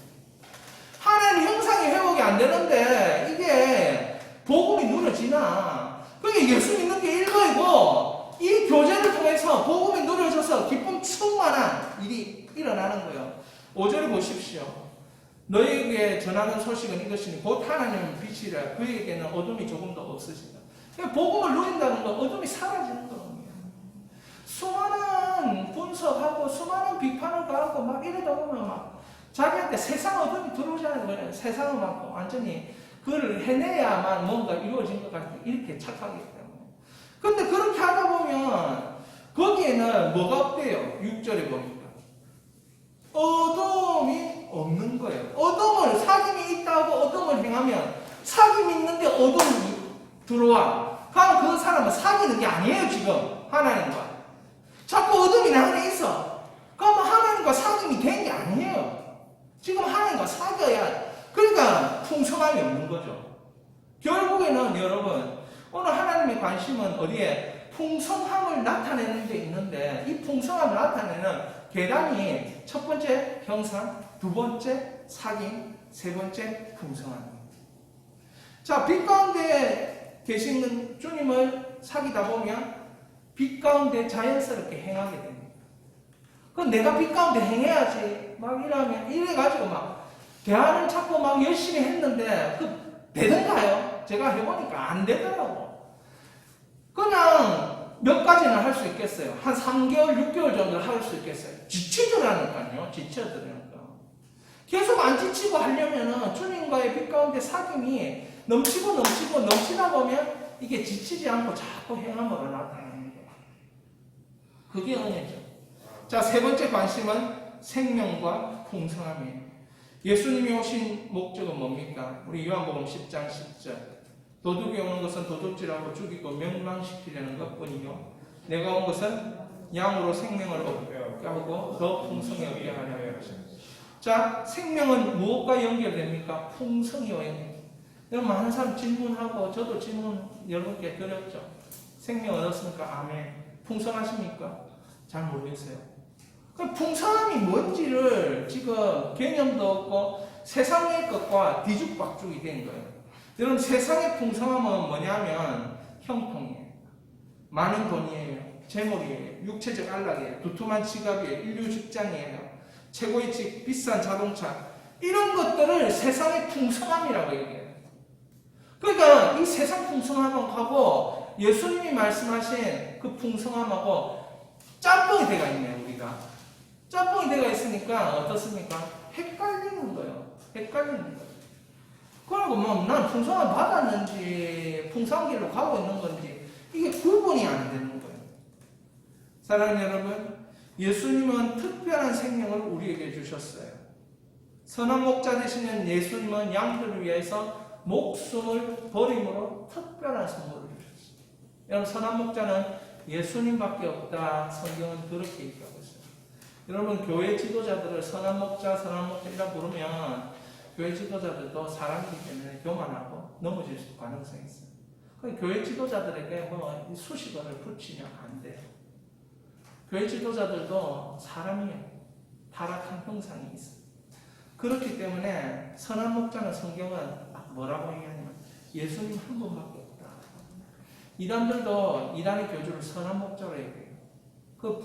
하나님 형상이 회복이 안 되는데 이게 복음이 누려지나? 그게 예수 믿는 게 1거이고 이 교제를 통해서 복음이 누려져서 기쁨 충만한 일이 일어나는 거예요. 5절을 보십시오. 너희에게 전하는 소식은 이것이니 곧 하나님은 빛이라 그에게는 어둠이 조금도 없으시다. 복음을 누린다는 건 어둠이 사라지는 겁니다. 수많은 분석하고 수많은 비판을 가하고 막 이러다 보면 막 자기한테 세상 어둠이 들어오자는 거예요. 세상을 막 완전히 그걸 해내야만 뭔가 이루어진 것 같아. 이렇게 착하기 때문에. 근데 그렇게 하다 보면 거기에는 뭐가 없대요? 6절에 보니까. 어둠이 없는 거예요. 어둠을, 사귐이 있다고 어둠을 행하면 사귐이 있는데 어둠이 들어와. 그럼 그 사람은 사귀는 게 아니에요, 지금. 하나님과. 자꾸 어둠이 내 안에 있어. 그러면 하나님과 사귐이 된 게 아니에요. 지금 하나님과 사귀어야. 그러니까 풍성함이 없는 거죠. 결국에는 여러분, 오늘 하나님의 관심은 어디에? 풍성함을 나타내는 데 있는데 이 풍성함을 나타내는 계단이 첫 번째 형상, 두 번째 사귐, 세 번째 풍성함입니다. 자, 빛 가운데 계시는 주님을 사귀다 보면 빛 가운데 자연스럽게 행하게 됩니다. 그럼 내가 빛 가운데 행해야지. 막 이래가지고 막 대화를 찾고 막 열심히 했는데 그 되던가요? 제가 해보니까 안 되더라고. 그냥 몇 가지는 할 수 있겠어요. 한 3개월, 6개월 정도 할 수 있겠어요. 지치더라니까요. 지쳐더라니까. 계속 안 지치고 하려면은 주님과의 빛 가운데 사귐이 넘치다 보면 이게 지치지 않고 자꾸 행함으로 나타나는 거예요. 그게 은혜죠. 자, 세 번째 관심은 생명과 풍성함이에요. 예수님이 오신 목적은 뭡니까? 우리 요한복음 10장 10절. 도둑이 오는 것은 도둑질하고 죽이고 멸망시키려는 것뿐이요. 내가 온 것은 양으로 생명을 얻게 하고 더 풍성히 얻게 하려 하십니다. 자, 생명은 무엇과 연결됩니까? 풍성이와 연결. 여러분 많은 사람 질문하고 저도 질문 여러분께 드렸죠. 생명 얻었습니까? 아멘. 풍성하십니까? 잘 모르겠어요. 그 풍성함이 뭔지를 지금 개념도 없고 세상의 것과 뒤죽박죽이 된 거예요. 여러분 세상의 풍성함은 뭐냐면 형통이에요. 많은 돈이에요. 재물이에요. 육체적 안락이에요. 두툼한 지갑이에요. 인류 직장이에요. 최고의 집, 비싼 자동차. 이런 것들을 세상의 풍성함이라고 얘기해요. 그러니까 이 세상 풍성함하고 예수님이 말씀하신 그 풍성함하고 짬뽕이 돼가 있네요. 우리가. 짬뽕이 돼가 있으니까 어떻습니까? 헷갈리는 거예요. 헷갈리는 거예요. 그리고 뭐 난 풍성함 받았는지 풍성한 길로 가고 있는 건지 이게 구분이 안 되는 거예요. 사랑하는 여러분, 예수님은 특별한 생명을 우리에게 주셨어요. 선한 목자 되시는 예수님은 양들을 위해서 목숨을 버림으로 특별한 선물을 주셨어요. 여러분, 선한 목자는 예수님밖에 없다. 성경은 그렇게 얘기하고 있어요. 여러분, 교회 지도자들을 선한 목자 이라 부르면 교회 지도자들도 사람이기 때문에 교만하고 넘어질 수 가능성이 있어요. 교회 지도자들에게 뭐 수식어를 붙이면 안 돼요. 교회 지도자들도 사람이에요. 타락한 형상이 있어요. 그렇기 때문에 선한 목자는 성경은 뭐라고 얘기하냐면 예수님 한 분밖에 없다. 이단들도 이단의 교주를 선한 목자로 얘기해요. 그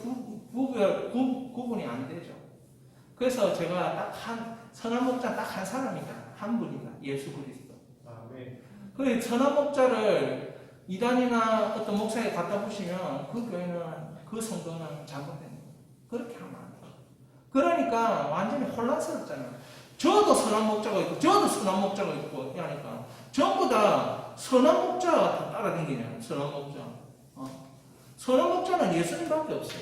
구분이 안 되죠. 그래서 제가 딱 선한 목자 딱 한 사람이다. 한 분이다. 예수 그리스도. 그 선한 목자를 이단이나 어떤 목사에 갖다 보시면 그 교회는 그 성도는 잘못된 거예요. 그렇게 하면 안 돼요. 그러니까 완전히 혼란스럽잖아요. 저도 선한 목자가 있고 저도 선한 목자가 있고 하니까 전부 다 선한 목자가 다 따라다니냐. 선한 목자. 선한 목자는 예수님밖에 없어요.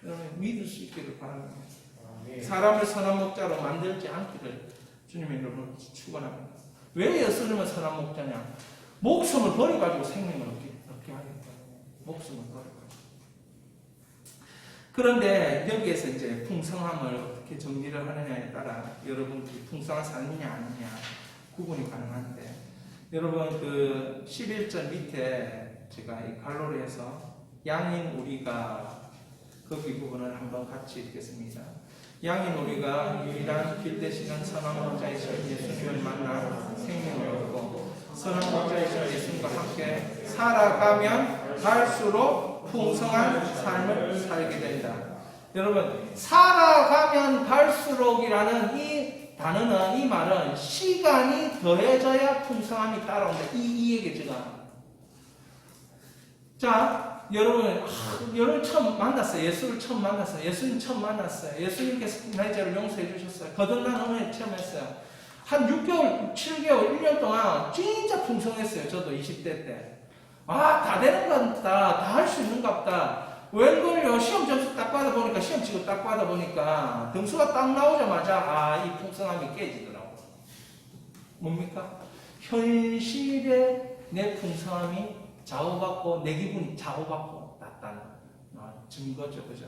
여러분 믿을 수 있기를 바랍니다. 사람을 선한 목자로 만들지 않기를 주님의 이름으로 축원합니다. 왜 예수님은 선한 목자냐? 목숨을 버려가지고 생명을 얻게 하겠다. 목숨을 버려가지고. 그런데 여기에서 이제 풍성함을 어떻게 정리를 하느냐에 따라 여러분들이 풍성한 삶이냐 아니냐 구분이 가능한데, 여러분 그 11절 밑에 제가 이 갈로리에서 양인 우리가 거기 부분을 한번 같이 읽겠습니다. 양인 우리가 유일한 길 되시는 선한 목자이신 예수님을 만나 생명을 얻고 선한 목자이신 예수님과 함께 살아가면 갈수록 풍성한 삶을 살게 된다. 여러분 살아가면 갈수록이라는 이 단어는, 이 말은 시간이 더해져야 풍성함이 따라온다. 이 얘기 제가. 자, 여러분 처음 만났어요. 예수를 처음 만났어요. 예수님 처음 만났어요. 예수님께서 나의 죄를 용서해 주셨어요. 거듭난 은혜 체험했어요. 한 6개월, 7개월, 1년 동안 진짜 풍성했어요. 저도 20대 때. 다 되는 것 같다. 다 할 수 있는 것 같다. 웬걸요? 시험 점수 딱 받아보니까, 시험 치고 딱 받아보니까 등수가 딱 나오자마자 이 풍성함이 깨지더라고요. 뭡니까? 현실의 내 풍성함이 좌우받고 내 기분이 좌우받고 났다는 증거죠, 그죠?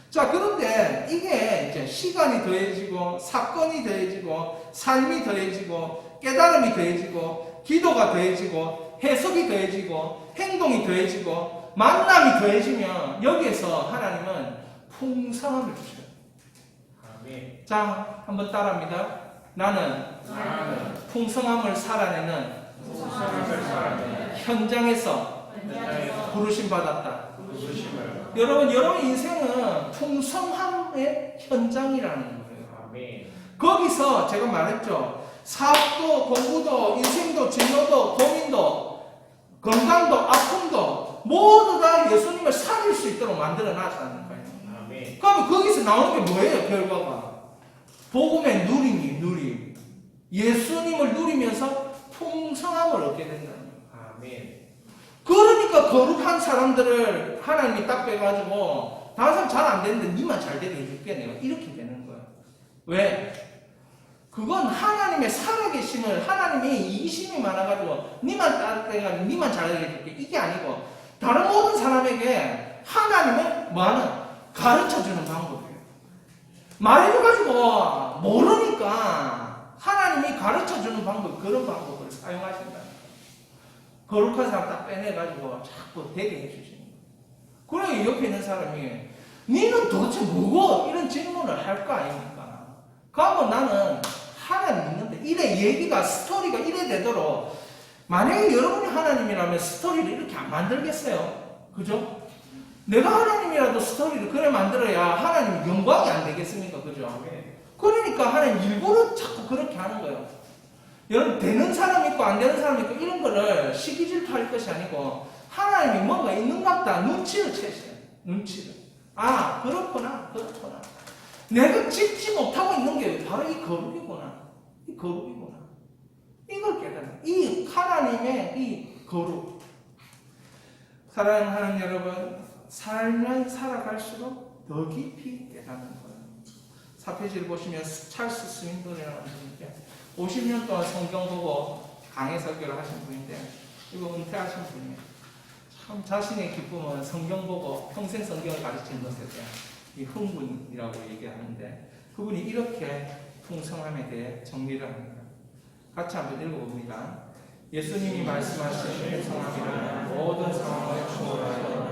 자, 그런데 이게 이제 시간이 더해지고 사건이 더해지고 삶이 더해지고 깨달음이 더해지고 기도가 더해지고 해석이 더해지고 행동이 더해지고 만남이 더해지면 여기에서 하나님은 풍성함을 주셔요. 아멘. 자, 한번 따라합니다. 나는 풍성함을 살아내는 현장에서 부르심 받았다. 여러분 인생은 풍성함의 현장이라는 거예요. 아멘. 거기서 제가 말했죠. 사업도, 공부도, 인생도, 진로도, 고민도, 건강도, 아픔도 모두 다 예수님을 살릴 수 있도록 만들어 놨다는 거예요. 아멘. 그러면 거기서 나오는 게 뭐예요? 결과가 복음의 누림. 예수님을 누리면서 풍성함을 얻게 된다는 거예요. 아멘. 그러니까 거룩한 사람들을 하나님이 딱 빼가지고 다른 사람 잘 안 되는데 니만 잘 되게 해줄게 내가 이렇게 되는 거예요. 왜? 그건 하나님의 살아계심을, 하나님의 이기심이 많아가지고 니만 따라해가지고 니만 잘 되게 해줄게 이게 아니고 다른 모든 사람에게 하나님은 뭐하는? 가르쳐주는 방법이에요. 말해가지고 모르니까 하나님이 가르쳐주는 방법, 그런 방법을 사용하신다. 거룩한 사람 딱 빼내가지고 자꾸 되게 해주시는 거예요. 그러니 옆에 있는 사람이 니는 도대체 뭐고? 이런 질문을 할 거 아닙니까? 그러면 나는 하나님 믿는데 이래 얘기가 스토리가 이래 되도록, 만약에 여러분이 하나님이라면 스토리를 이렇게 안 만들겠어요? 그죠? 내가 하나님이라도 스토리를 그래 만들어야 하나님 영광이 안 되겠습니까? 그죠? 그러니까 하나님 일부러 자꾸 그렇게 하는 거예요. 여러분 되는 사람 있고 안 되는 사람 있고 이런 거를 시기 질투할 것이 아니고 하나님이 뭔가 있는 것 같다. 눈치를 채셔요. 눈치를. 그렇구나. 내가 짓지 못하고 있는 게 바로 이 거룩이구나. 이걸 깨달아요. 이 하나님의 이 거룩. 사랑하는 하나님 여러분, 살면 살아갈수록 더 깊이 깨닫는 거예요. 사페지를 보시면 찰스 스윈돈이라는 분인데 50년 동안 성경 보고 강해 설교를 하신 분인데 이거 은퇴하신 분이에요. 참 자신의 기쁨은 성경 보고 평생 성경을 가르치는 것에 대한 이 흥분이라고 얘기하는데, 그분이 이렇게 풍성함에 대해 정리를 합니다. 같이 한번 읽어봅니다. 예수님이 말씀하신 풍성함이란 모든 상황을 초월하여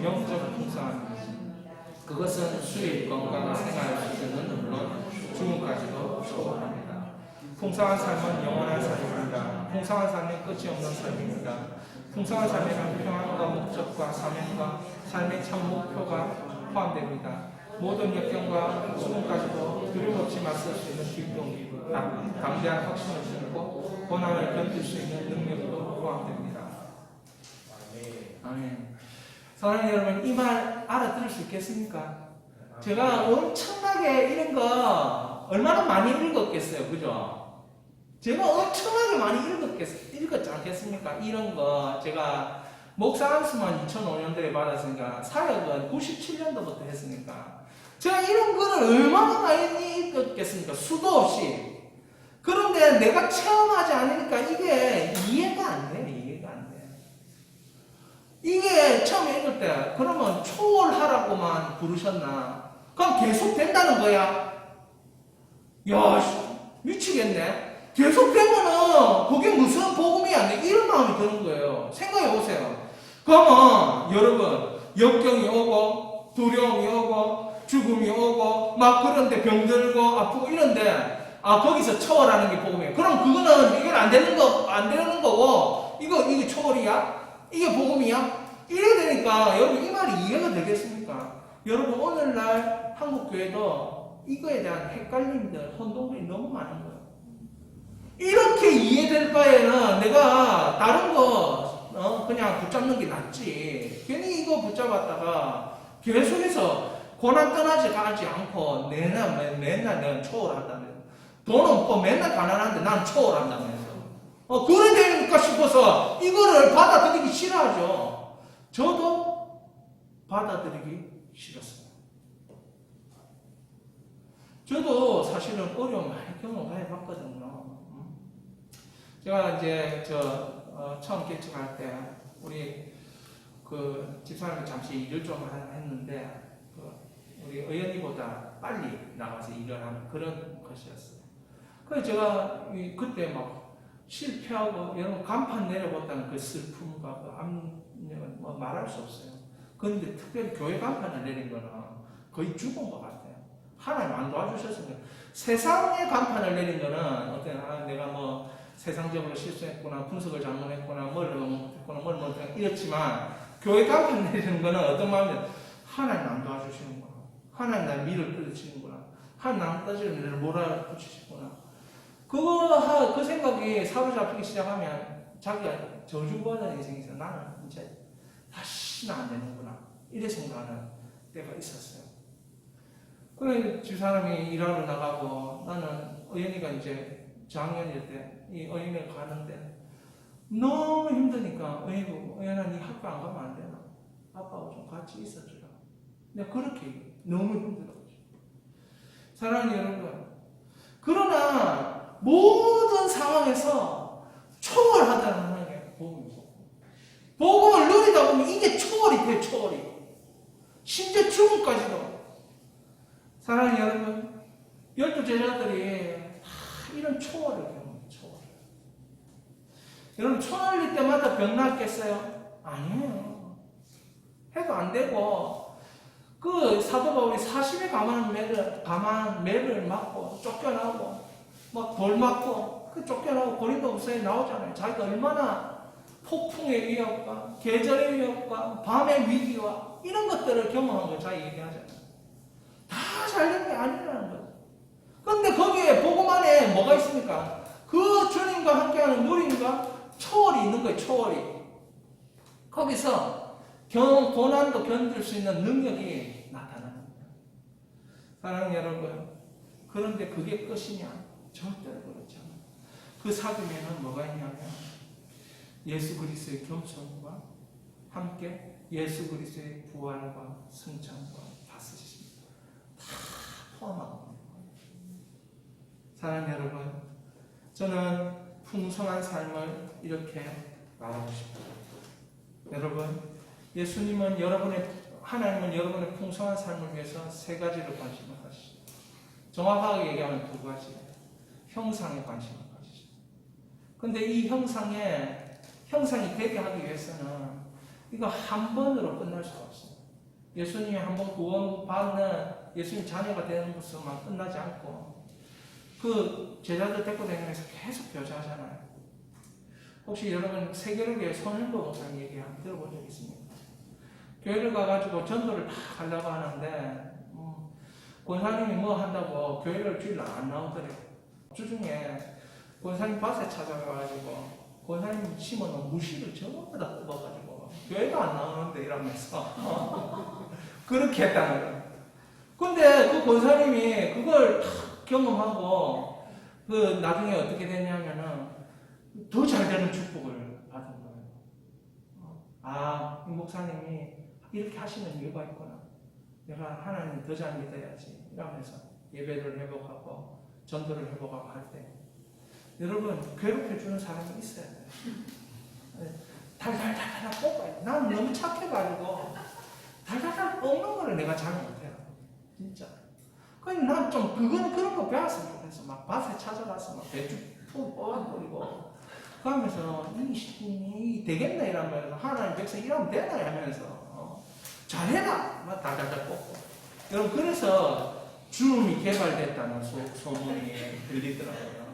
영적 풍성함입니다. 그것은 수입, 건강, 생활 수준은 물론 죽음까지도 초월합니다. 풍성한 삶은 영원한 삶입니다. 풍성한 삶은 끝이 없는 삶입니다. 풍성한 삶에는 평안과 목적과 사명과 삶의 참 목표가 포함됩니다. 모든 역경과 죽음까지도 두려움 없이 맞설 수 있는 기쁨, 담대한 확신을 심고 고난을 견딜 수 있는 능력도 포함됩니다. 아멘. 사랑하는 여러분, 이 말 알아들을 수 있겠습니까? 제가 엄청나게 이런 거 얼마나 많이 읽었겠어요, 그죠? 제가 엄청나게 많이 읽었지 않겠습니까? 이런 거 제가 목사 안수만 2005년도에 받았으니까 사역은 97년도부터 했으니까 제가 이런 거를 얼마나 많이 읽었겠습니까? 수도 없이. 그런데 내가 체험하지 않으니까 이게 이해가 안 돼. 이해가 안 돼. 이게 처음에 읽을 때 그러면 초월하라고만 부르셨나? 그럼 계속 된다는 거야. 야, 미치겠네. 계속 되면은 그게 무슨 복음이 안 돼. 이런 마음이 드는 거예요. 생각해 보세요. 그러면 여러분 역경이 오고 두려움이 오고 죽음이 오고 막 그런데 병들고 아프고 이런데 거기서 초월하는 게 복음이에요. 그럼 그거는 이건 안 되는 거고 이게 초월이야? 이게 복음이야? 이래야 되니까 여러분 이 말이 이해가 되겠습니까? 여러분 오늘날 한국 교회도 이거에 대한 헷갈림들, 혼동들이 너무 많은 거예요. 이렇게 이해될 바에는 내가 다른 거 그냥 붙잡는 게 낫지. 괜히 이거 붙잡았다가 계속해서 고난 떠나지 가지 않고 맨날 내가 초월한다면서. 돈 없고 맨날 가난한데 난 초월한다면서. 그래 되니까 싶어서 이거를 받아들이기 싫어하죠. 저도 받아들이기 싫었어요. 저도 사실은 어려움 많이 경험해봤거든요. 제가 이제 처음 개척할 때 우리 그 집사람이 잠시 일을 좀 했는데 우리 의원이보다 빨리 나가서 일을 하는 그런 것이었어요. 그래서 제가 그때 막 실패하고 여러분 간판 내려봤다는 그 슬픔과 그 압력은 뭐 말할 수 없어요. 그런데 특별히 교회 간판을 내린 거는 거의 죽은 것 같아요. 하나님 안 도와주셨으니까. 세상의 간판을 내린 거는 내가 뭐 세상적으로 실수했구나, 분석을 잘못했구나, 뭘 못했구나, 이렇지만 교회 간판 내리는 거는 어떤 마음이냐, 하나님 안 도와주시는구나, 하나님 날 밀을 뜯으시는구나, 하나님 남 따지는 데를 몰아붙이시구나. 그 생각이 사로잡히기 시작하면 자기가 저주받는 인생이 있어. 나는 이제 다시는 안 되는구나, 이래 생각하는 때가 있었어요. 그래 집사람이 일하러 나가고 나는 어연이가 이제 저학년일 때 이 어연이를 가는데 너무 힘드니까 어연아 니 학교 안 가면 안 되나? 아빠하고 좀 같이 있어주라. 내가 그렇게 너무 힘들어. 사랑하는 여러분, 그러나 모든 상황에서 초월하다는 하나님의 복음이고 복음을 누리다 보면 이게 초월이 돼. 초월이 심지어 죽음까지도. 사랑하는 여러분, 12제자들이 다 이런 초월을 경험해요. 초월. 여러분 초월일 때마다 병 낫겠어요? 아니에요. 해도 안 되고 그 사도 바울이 40에 감한 매를 맞고 쫓겨나고 막 돌 맞고 그 쫓겨나고 고린도후서에 나오잖아요. 자기가 얼마나 폭풍의 위협과 계절의 위협과 밤의 위기와 이런 것들을 경험한 걸 자기 얘기하잖아요. 다 잘된 게 아니라는 거예요. 그런데 거기에 복음 안에 뭐가 있습니까? 그 주님과 함께하는 누림과 초월이 있는 거예요. 초월이. 거기서 고난도 견딜 수 있는 능력이 나타나는 거예요. 사랑하는 여러분, 그런데 그게 끝이냐? 절대로 그렇지 않아요. 그 사귐에는 뭐가 있냐면 예수 그리스도의 겸손과 함께 예수 그리스도의 부활과 승천과 다스리심 다 포함하고 있는 거예요. 사랑하는 여러분, 저는 풍성한 삶을 이렇게 말하고 싶어요. 여러분, 하나님은 여러분의 풍성한 삶을 위해서 세 가지를 관심을 가지십니다. 정확하게 얘기하면 두 가지예요. 형상에 관심을 가지십니다. 근데 이 형상이 되게 하기 위해서는 이거 한 번으로 끝날 수가 없어요. 예수님이 한 번 구원받는 예수님 자녀가 되는 것으로만 끝나지 않고 그 제자들 데리고 다니면서 계속 교제하잖아요. 혹시 여러분 세계로교회 손현보 목사님 얘기 한번 들어본 적 있습니까? 교회를 가가지고 전도를 막 하려고 하는데 권사님이 뭐 한다고 교회를 주일 안 나오더래요. 주중에 권사님 밭에 찾아가가지고 권사님 심어놓은 무시를 전부 다 뽑아가지고 교회도 안 나오는데 이러면서 그렇게 했다는 거예요. 근데 그 권사님이 그걸 다 경험하고 그 나중에 어떻게 됐냐면은 더 잘 되는 축복을 받은 거예요. 아, 이 목사님이 이렇게 하시는 이유가 있구나. 내가 하나님 더 잘 믿어야지. 이러면서 예배를 회복하고 전도를 회복하고 할 때 여러분 괴롭혀주는 사람이 있어야 돼요. 달달달달 뽑아야 돼. 난 너무 착해가지고 달달달 뽑는 거를 내가 잘 못해요. 진짜. 그래서 난 좀 그런 거 배웠으면 좋겠어. 막 밭에 찾아가서 막 배추 뽑아버리고 그러면서 이 되겠나 이러면서 하나님 백성 이러면 되나 하면서 잘해라 막 달달달 뽑고 여러분 그래서 줌이 개발됐다는 소문이 들리더라고요.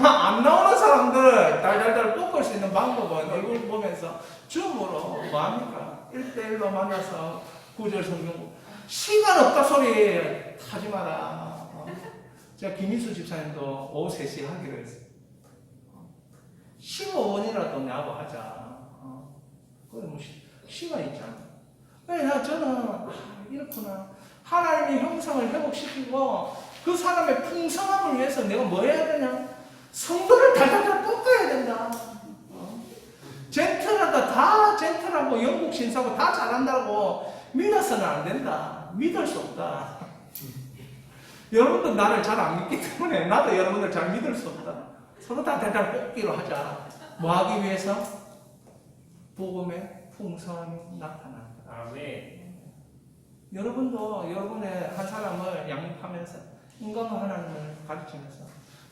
안 나오는 사람들 달달달 뽑을 수 있는 방법은 얼굴 보면서 줌으로 뭐합니까? 1대1로 만나서 구절 성경 시간 없다 소리 하지 마라. 제가 김인수 집사님도 오후 3시에 하기로 했어요. 15분이라도 나하고 하자. 그래 뭐 시간 있잖아. 그래서 저는 이렇구나. 하나님의 형상을 회복시키고 그 사람의 풍성함을 위해서 내가 뭐 해야 되냐? 성도를 달달달 뽑아야 된다. 젠틀하다 다 젠틀하고 영국 신사고 다 잘한다고 믿어서는 안 된다. 믿을 수 없다. 여러분도 나를 잘 안 믿기 때문에 나도 여러분들 잘 믿을 수 없다. 서로 다 달달 뽑기로 하자. 뭐 하기 위해서? 복음의 풍성함이 나타난다. 아멘. 여러분도 여러분의 한 사람을 양육하면서 인간과 하나님을 가르치면서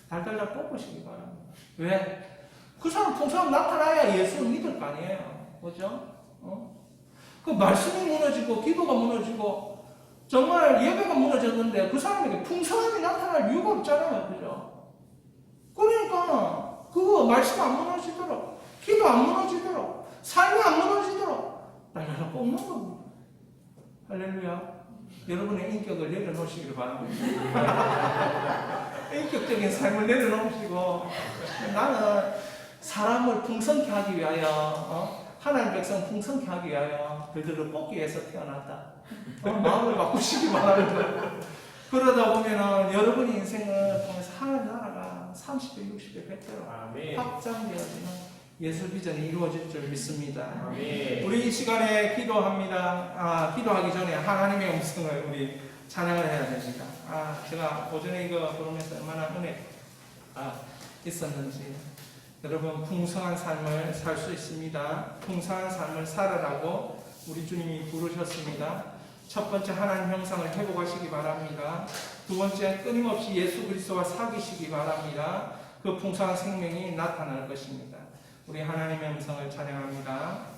달달달 뽑으시기 바랍니다. 왜? 그 사람 풍성함 나타나야 예수 믿을 거 아니에요. 그죠? 그 말씀이 무너지고 기도가 무너지고 정말 예배가 무너졌는데 그 사람에게 풍성함이 나타날 이유가 없잖아요. 그죠? 그러니까 그거 말씀 안 무너지도록 기도 안 무너지도록 삶이 안 무너지도록 달달달 뽑는 겁니다. 할렐루야. 여러분의 인격을 내려놓으시기를 바랍니다. 인격적인 삶을 내려놓으시고 나는 사람을 풍성케 하기 위하여 하나님 백성 풍성케 하기 위하여 그들을 뽑기 위해서 태어났다. 마음을 바꾸시기 바랍니다. 그러다 보면은 여러분의 인생을 통해서 하나님 나라가 30배, 60배, 100배로 확장되어지는 예술 비전이 이루어질 줄 믿습니다. 아멘. 우리 이 시간에 기도합니다. 기도하기 전에 하나님의 음성을 우리 찬양을 해야 됩니다. 제가 오전에 이거 부르면서 얼마나 은혜가 있었는지. 여러분 풍성한 삶을 살 수 있습니다. 풍성한 삶을 살아라고 우리 주님이 부르셨습니다. 첫 번째 하나님 형상을 회복하시기 바랍니다. 두 번째 끊임없이 예수 그리스도와 사귀시기 바랍니다. 그 풍성한 생명이 나타날 것입니다. 우리 하나님의 음성을 찬양합니다.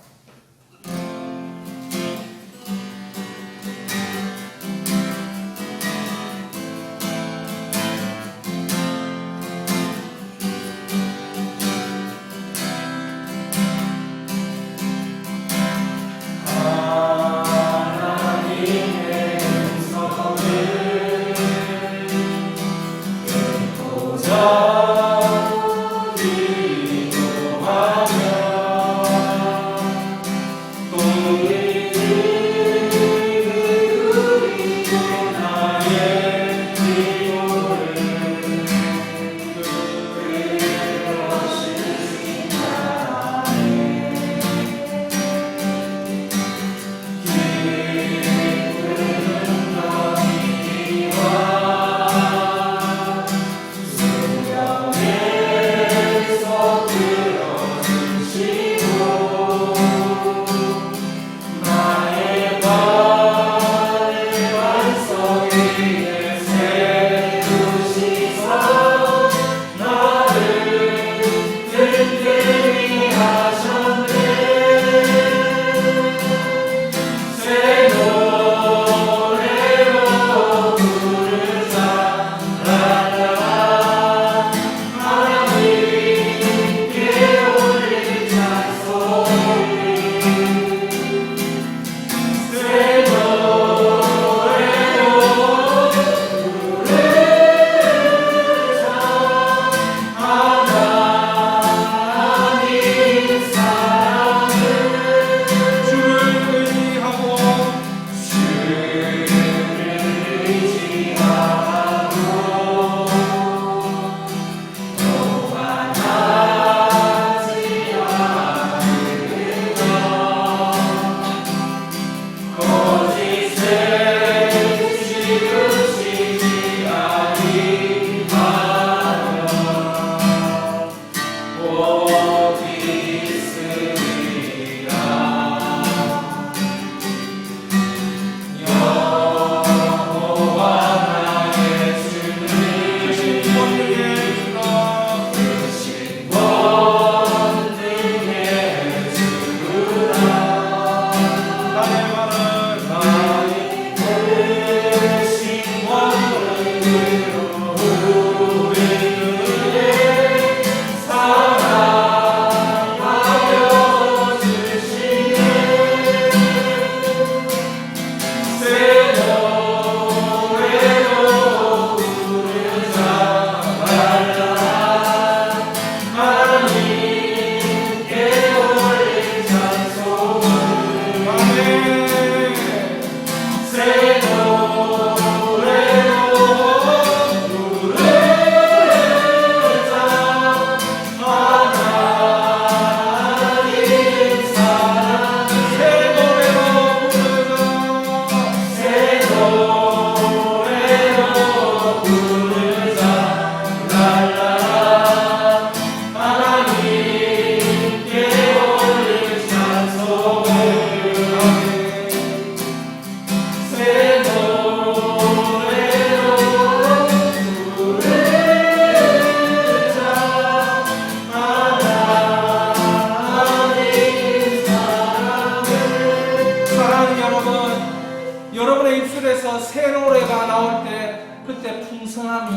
입에서 새 노래가 나올 때 그때 풍성함이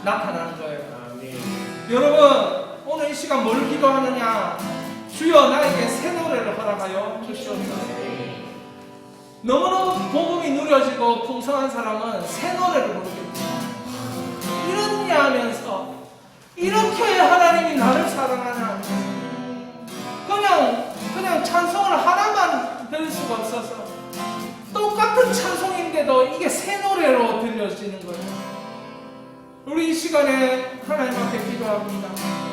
나타나는 거예요. 여러분 오늘 이 시간 뭘 기도하느냐? 주여 나에게 새 노래를 허락하여 주시옵소서. 너무너무 복음이 누려지고 풍성한 사람은 새 노래를 부르겠다. 이렇냐 하면서 이렇게 하나님이 나를 사랑하냐? 그냥 찬송을 하나만 들을 수가 없어서 똑같은 찬송인데도 이게 새 노래로 들려지는 거예요. 우리 이 시간에 하나님 앞에 기도합니다.